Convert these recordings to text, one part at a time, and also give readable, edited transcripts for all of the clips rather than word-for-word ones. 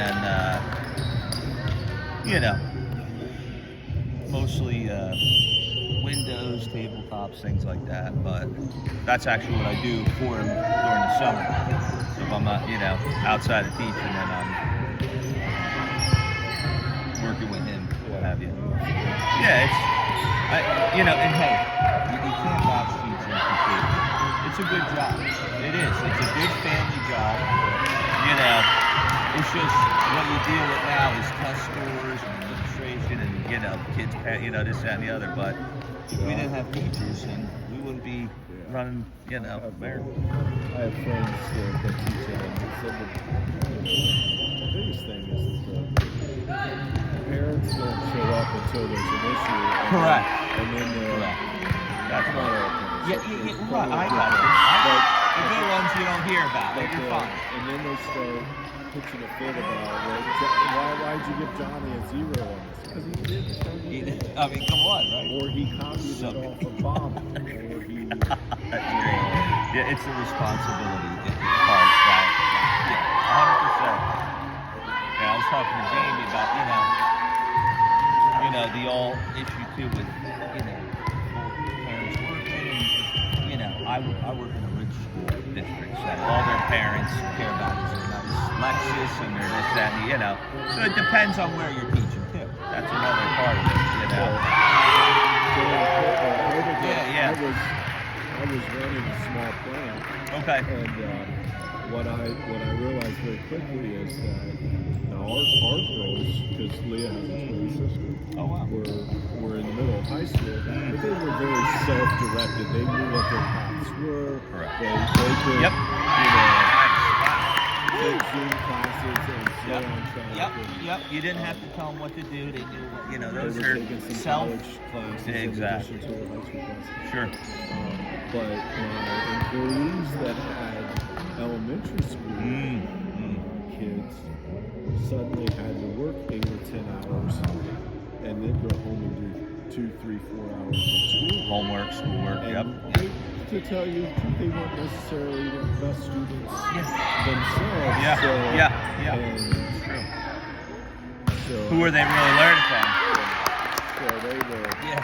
and mostly windows, tabletops, things like that. But that's actually what I do for him during the summer. So if I'm not, outside of teaching, then I'm working with him, what have you. Yeah, and hey, you can't box teaching completely. It's a good job. It is. It's a good family job. It's just what you deal with now is test scores and administration and kids, this, that, and the other. But if we didn't have teachers, and we wouldn't be running, America. I have friends that teach and they said that the biggest thing is that the parents don't show up until there's an issue. Correct. And then That's not all right. parents. Right. I got it. The good ones you don't hear about. But you're fine. And then they start pitching a fit about, why'd you give Johnny a 0 on this? Because he did. I mean, come on, right? Or he copied it off of Bob. Or he. That's great. Yeah, it's a responsibility. It's part of that. Yeah, 100%. Yeah, I was talking to Jamie about, the all issue too with, parents working. I work in a rich school district, so all their parents care about is their nice Lexus and their this, that, and so it depends on where you're teaching too. That's another part of it, I was running a small plant. Okay. And what I realized very quickly is that now our girls, because Leah has a twin sister, oh wow, were in the middle of high school, but they were very self-directed. They knew what their paths were. Correct. They could, yep. take Zoom classes and stay on track. Yep. You didn't have to tell them what to do. They knew, those they are taking some college classes exactly. in addition to their high school classes. Sure. But employees that had elementary school kids suddenly had to work 8 or 10 hours and then go home and do 2, 3, 4 hours of school. Homework, schoolwork, and to tell you, they weren't necessarily the best students themselves. Yeah. And true. So, who were they really learning from? So they were. Yeah.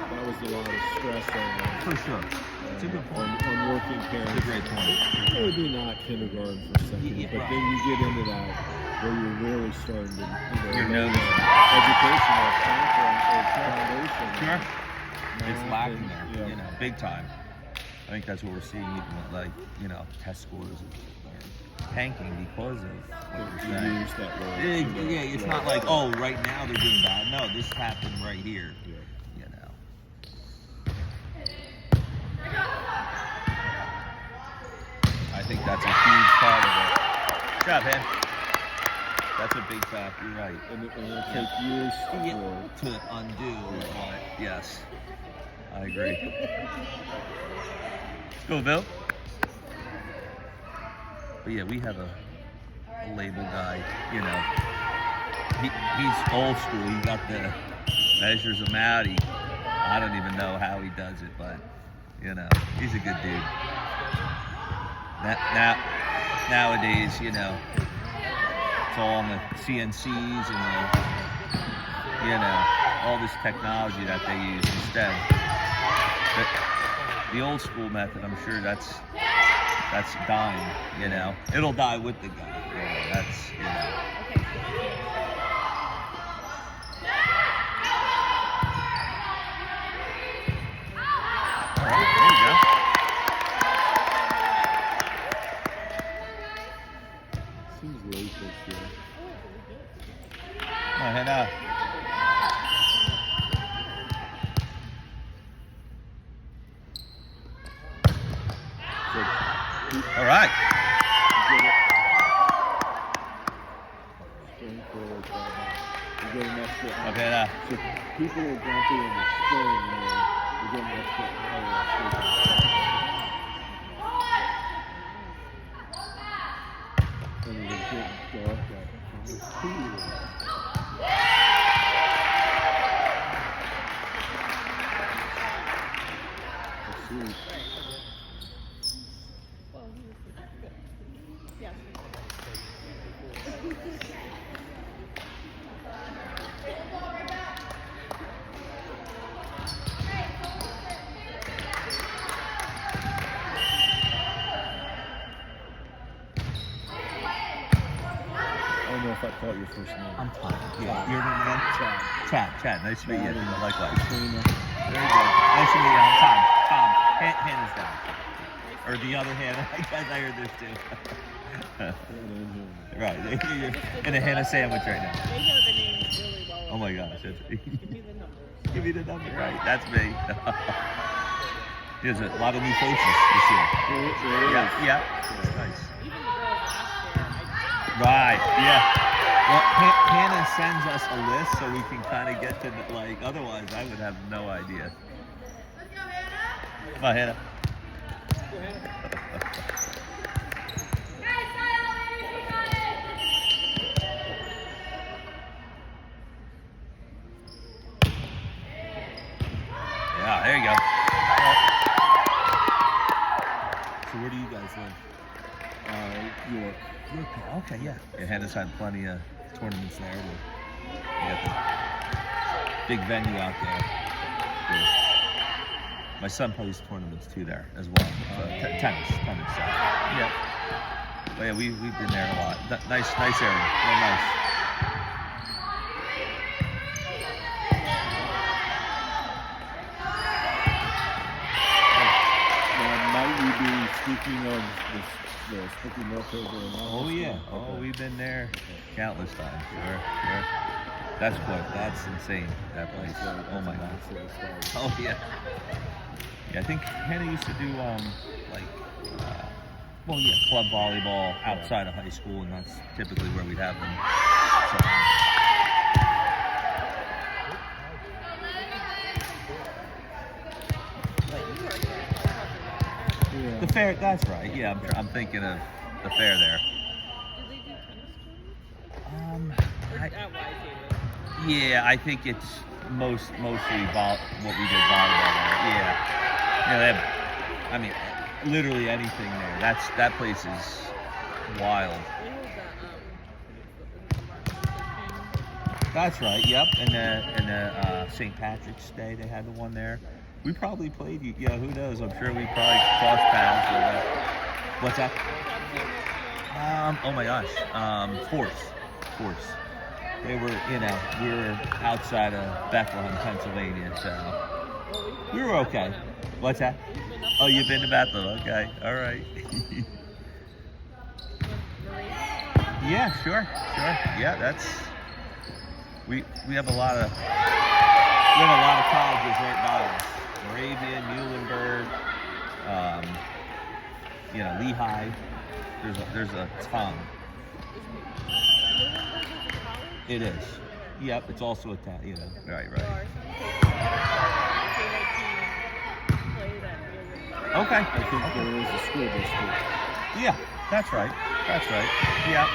That was a lot of stress on. For sure. It's a good point. On working parents. It's a great point. Maybe not kindergarten for second, but then you get into that where you're really starting to, educational foundation. Sure. It's lacking there, big time. I think that's what we're seeing even with test scores tanking because of what you're saying. It's not like, right now they're doing bad. No, this happened right here. I think that's a huge part of it. Good job, man. That's a big fact. You're right. And it'll take years to undo. Yes, I agree. Let's go, Bill. But yeah, we have a label guy. He's old school. He got measures them out. I don't even know how he does it, but he's a good dude. Nowadays, it's all on the CNCs and all this technology that they use instead. But the old school method, I'm sure that's dying. It'll die with the guy. That's All right, there you go. Seems late this year. Come on, head out. All right. Okay, now. So people are grumpy in the spring, we're getting extra and we're getting dark out. Let's see. I don't know if I caught your first name. I'm Tom. Yeah. Your name again? Chad. Nice to meet you. Likewise. Trina. Very good. Nice to meet you. I'm Tom. Hannah's down. Or the other Hannah. I guess I heard this too. Right. You're in a Hannah sandwich right now. They know the names really well. Oh my gosh. Give me the number. Give me the number. Right. That's me. There's a lot of new faces this year. Yeah. Nice. Even the girls last year. Right, yeah. Well, Hannah sends us a list so we can kind of get to, like, otherwise I would have no idea. Let's go, Hannah. Come on, Hannah. Yeah, there you go. So where do you guys live? York. Okay, yeah. Hannah's had plenty of tournaments there. We got the big venue out there. My son plays tournaments too there as well. Tennis. So, yeah. But yeah, we've been there a lot. Nice area. Real nice. Might we be speaking of the Spooky Milk over in Oh yeah. Oh, we've been there countless times. Sure. That's cool. That's insane. That place. Oh my God. Oh yeah. Yeah, I think Hannah used to do club volleyball outside of high school, and that's typically where we'd have them. So, the fair, that's right. Yeah, I'm thinking of the fair there. Do they do tennis tournaments? Yeah, I think it's mostly what we did volleyball there. Yeah, they have, literally anything there. That place is wild. That's right. Yep, and St. Patrick's Day they had the one there. We probably played. Yeah, who knows? I'm sure we probably crossed paths. What's that? Oh my gosh. Force. They were, we were outside of Bucknell, Pennsylvania, so we were okay. What's that? Oh, you've been to Bethel? Okay, all right. Yeah, sure. Yeah, that's we have a lot of colleges right by us. Moravian, Muhlenberg, Lehigh. There's a ton. It is. Yep, it's also a town, Right. Okay. I think there is a school district. Yeah, that's right. Yep.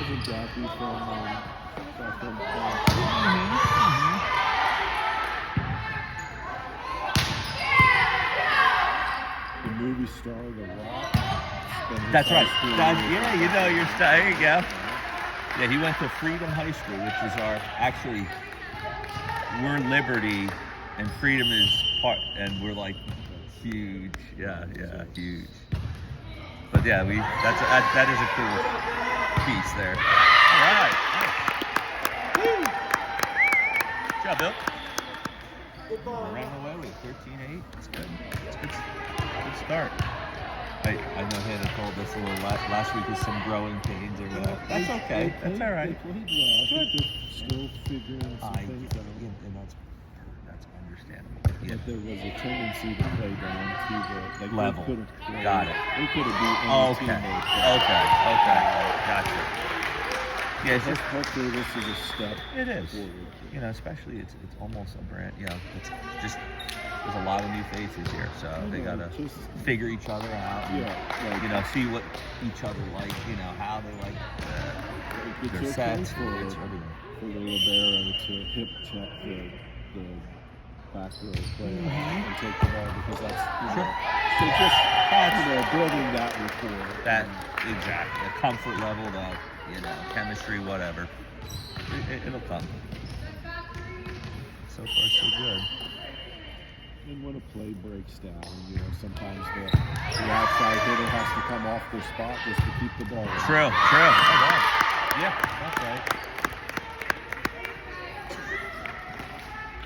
Isn't Jackie from the movie star The Rock? That's right. Your style. There you go. Yeah, he went to Freedom High School, which is we're Liberty, and Freedom is part, and we're like huge. Yeah, huge. But yeah, that is a cool piece there. All right. Woo. Good job, Bill. We're running away with 13-8. It's good. It's good start. I know Hannah told us a little last week with some growing pains or whatever. That's okay. That's all right. They played well. I think they're still figuring some things out. And that's understandable. But there was a tendency to play down to the level. Got it. They could have beat any team they played. Okay. Gotcha. Yeah, it's just hopefully this is a step. It is. Forward. Especially it's almost a brand. It's just there's a lot of new faces here, so they gotta figure each other out. And, see what each other like. How they like their sets. For the libero to hip check the back row player and take the ball because that's Sure. so just building that rapport. That exactly the comfort level, the chemistry, whatever. It'll come. So far, so good. And when a play breaks down, sometimes the outside hitter has to come off their spot just to keep the ball. True. Yeah, that's right.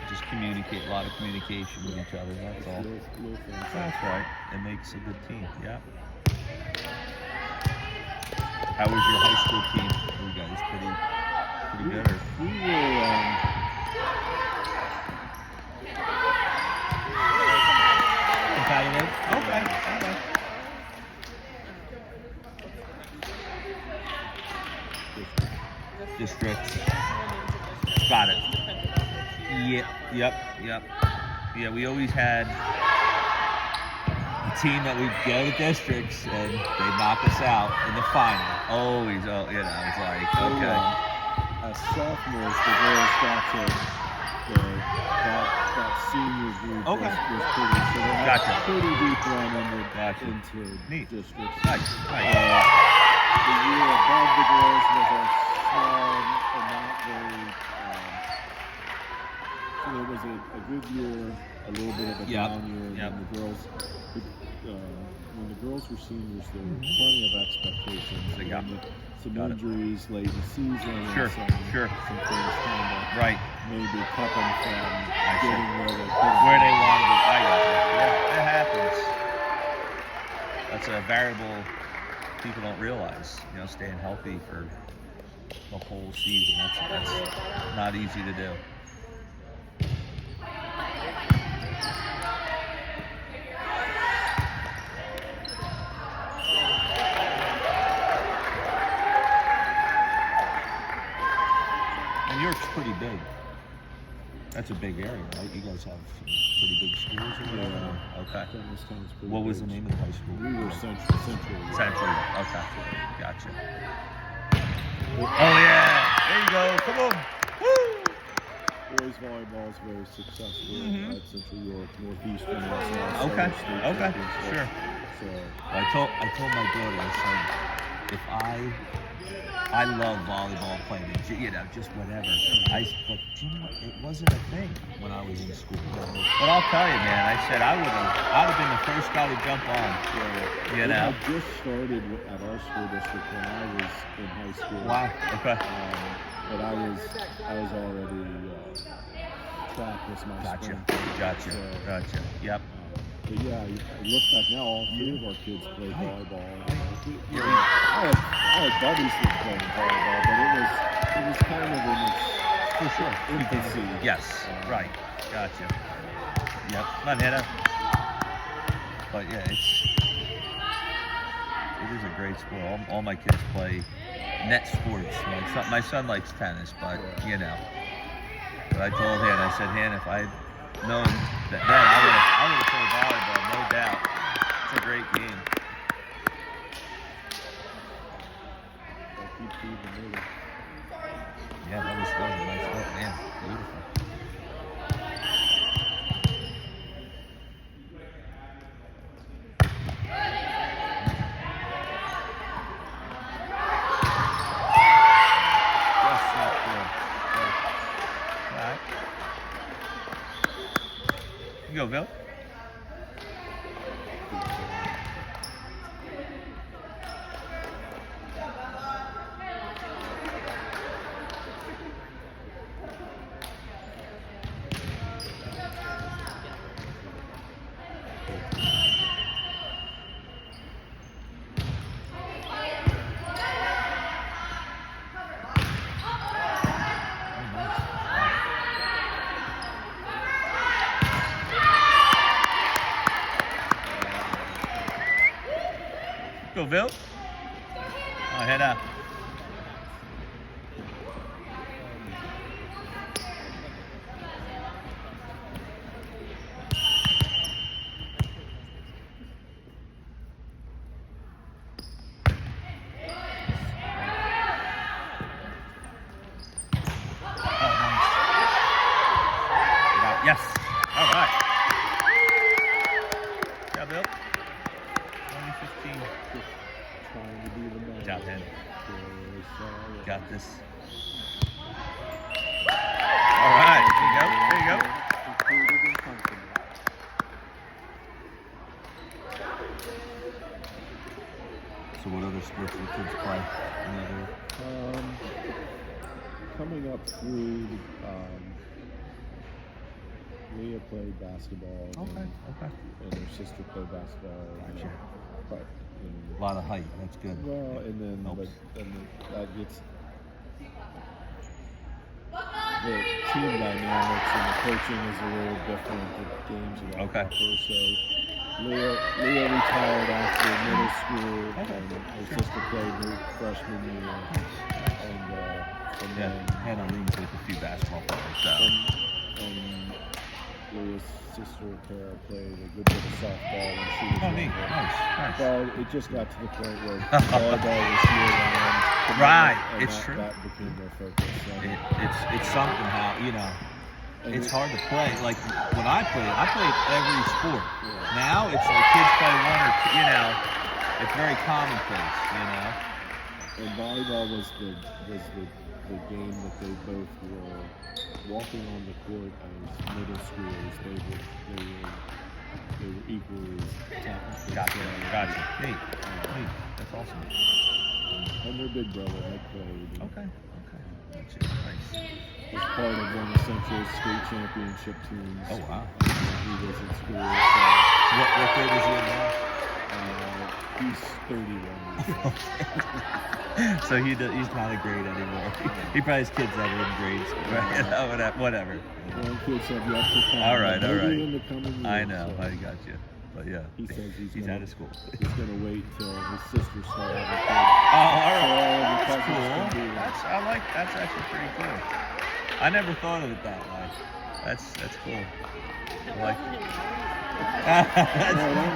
Just communicate, a lot of communication with each other, that's all. That's right. It makes a good team, yeah. How was your high school team? You guys pretty good? Or? We were, competitive? Okay. Districts. Got it. Yep. Yeah, we always had a team that would go to districts and they'd knock us out in the final. Always, it's like, okay. As sophomores, the girls got to that senior group was pretty, so they had a pretty deep run into districts. Nice. The year above the girls was a small and not very, so there was a good year, a little bit of a down year, and then the girls, when the girls were seniors, there were plenty of expectations. They got some injuries late in the season, and some things kind of maybe kept them from getting where they wanted to. Yeah, it happens. That's a variable people don't realize. Staying healthy for the whole season. That's not easy to do. New York's pretty big. That's a big area, right? You guys have some pretty big schools or whatever? Yeah. Okay. What was the name of the high school? We were Central. Central. Okay. Gotcha. Oh, yeah. There you go. Come on. Woo! Boys volleyball is very successful at Central York, Northeastern. Okay. Sure. So I told my daughter, I said, if I love volleyball playing, just whatever. But it wasn't a thing when I was in school. But I'll tell you, man, I said I'd have been the first guy to jump on. I just started at our school district when I was in high school. Wow. Okay. But I was already track was my spring. Gotcha. Yep. But yeah, I look back now, all three of our kids play volleyball. I had buddies that played volleyball, but it was kind of in its infancy. Yes, right. Gotcha. Yep. Come on, Hannah. But yeah, it is a great sport. All my kids play net sports. My son likes tennis, but But I told Hannah, I said, Hannah, if I had known that then I would have played volleyball, no doubt. It's a great game. Yeah, that was a nice look, man. Beautiful. You go, Bill. Go, Bill. Oh, head up. Yes. All right. Yeah, Bill. 2015. Just trying to be the man. Good job, man. Got this. All right. There you go. There you go. Included and comfortable. So what other sports do kids play? Any other? Coming up through, Leah played basketball. Okay. And her sister played basketball. Gotcha. But A lot of height. That's good. well, and then Helps. that gets the team dynamics and the coaching is a little different. The games are Okay. tougher. So Leah retired after middle school, Okay. and her sister played her freshman year, and Yeah. then Hannah rooms with a few basketball players. So. and Leah's sister Kara played a good bit of softball when she was Oh, neat. younger. Nice. But it just got to the point where volleyball was year round. Right. And It's true. That became their focus. So. It's something how And it's hard to play. Like when I played every sport. Now it's like kids play one or two. It's very commonplace. And volleyball was the game that they both were walking on the court as middle schoolers. They were equally talented. Gotcha. Neat. That's awesome. And their big brother had played. Okay. Gotcha. Nice. Was part of one of Central's state championship teams. Oh, wow. He was in school. What grade is he in now? He's 31. So he's not a grade anymore. He probably has kids that are in grade school. Right? Whatever. Grandkids have yet to come. All right. Maybe in the coming years. I know. So I got you. But yeah, he says he's out of school. He's going to wait till his sister starts having kids. Oh, all right. So all the That's cousins cool. can do that. That's actually pretty cool. I never thought of it that way. That's cool. I like it.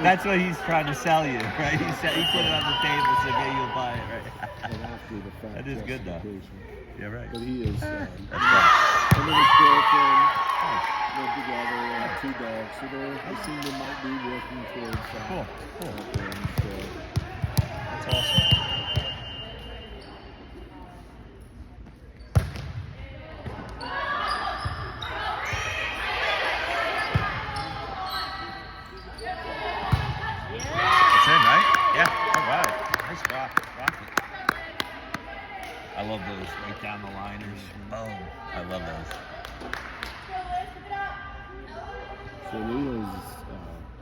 That's what he's trying to sell you, right? He put it on the table, so maybe you'll buy it, right? And after the fact, That is good, though. justification. Yeah, right. But he is. That's Him and his girlfriend live together and have 2 dogs, so they seem they might be working towards that. Cool. And, That's awesome. That's in, right? Yeah. All right. Nice rock it. I love those right down the liners. Boom. I love those. So Leah's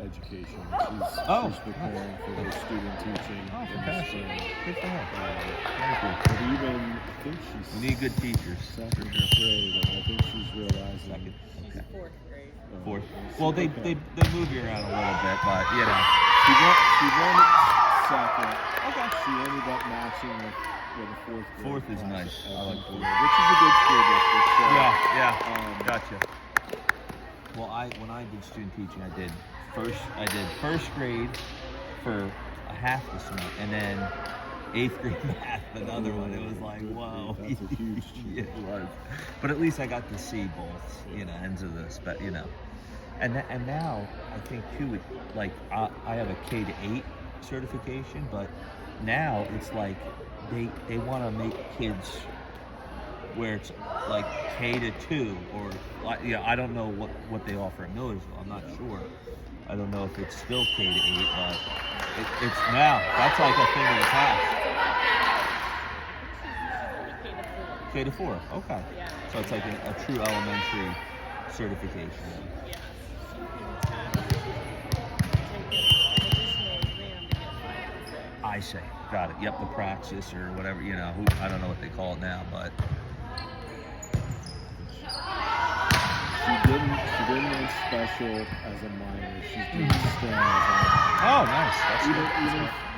education, she's preparing for her student teaching. Oh, in the fantastic. spring. Good for her. Very cool. But even, I think she's We need good teachers. second grade, and I think she's realizing. Second. She's Okay. 4th grade. Fourth. Well, they move you around a little bit, but She won second. Okay. She ended up matching with a 4th grade. Fourth is class nice. at I like Bucknell, fourth. which is a good school district. So, Gotcha. Well, when I did student teaching, I did first grade for a half the semester, and then 8th grade math, another one. It was like, whoa. That's a huge change. It was. But at least I got to see both, ends of the And now I think too, I have a K-8 certification, but now it's like they want to make kids where it's like K-2 or I don't know what they offer at Millersville. I'm not sure. I don't know if it's still K-8, but it's now that's like a thing of the past. K-4. Okay. Yeah. So it's like a true elementary certification. Yes. I say, got it. Yep, the praxis or whatever, I don't know what they call it now, but She didn't win special as a minor. She's doing STEM as a minor. oh, nice. That's Even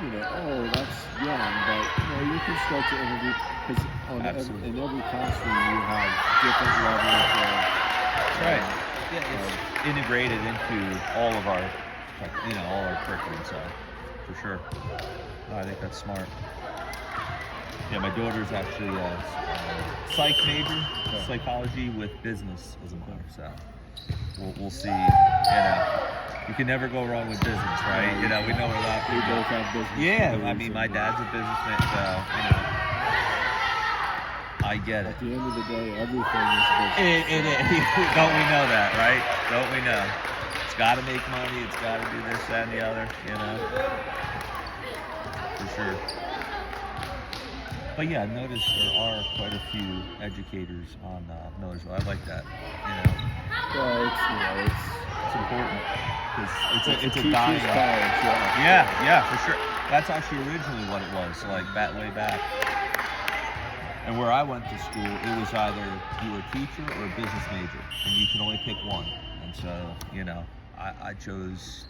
good. that's young, but you can start to interview because Absolutely. in every classroom you have different levels of. Right. Yeah, it's integrated into all of our, all our curriculum. So, for sure. I think that's smart. Yeah, my daughter's actually a psych major, psychology with business as a minor. So, we'll see. You know, you can never go wrong with business, right? You know, we know a lot of We people. both have business. Yeah, I careers mean, and, my dad's a businessman, so you know, I get it. At the end of the day, everything is business. It is. Don't we know that, right? Don't we know? It's got to make money. It's got to do this, that, and the other. You know, for sure. But yeah, notice there are quite a few educators on Millersville. I like that. You know, Well, it's important because it's a teacher's dying. college, Yeah, for sure. That's actually originally what it was, like that way back. And where I went to school, it was either you were a teacher or a business major, and you could only pick one. And so, you know, I chose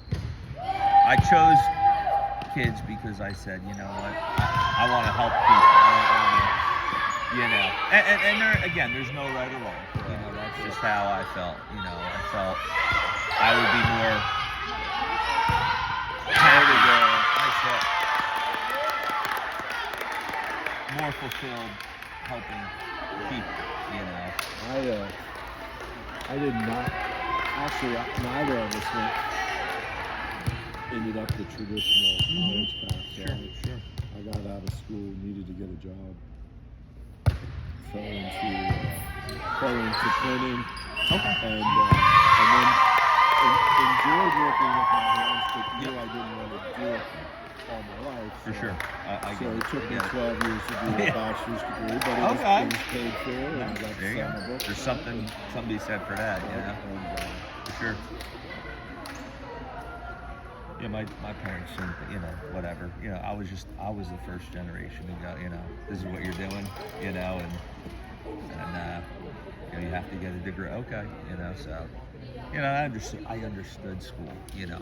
kids because I said, you know what, I want to help people. I don't want to, you know, and there again, there's no right or wrong. You know, that's just how I felt. You know, I felt I would be more happy, more fulfilled helping people. You know, I did not. Actually, neither of us ended up the traditional college path. So sure. I got out of school, needed to get a job, fell into printing, and then enjoyed working with my hands, but knew I didn't want to do it all my life. For sure. I So get it took me 12 years to do a Yeah. bachelor's degree, but it was paid for, and I got to There you sign my go. book. There's something to be said for that, you know. For sure. Yeah, my parents didn't, you know, whatever. You know, I was the first generation who got, you know, this is what you're doing, you know, and you know, you have to get a degree. Okay, you know, so, you know, I understood school. You know,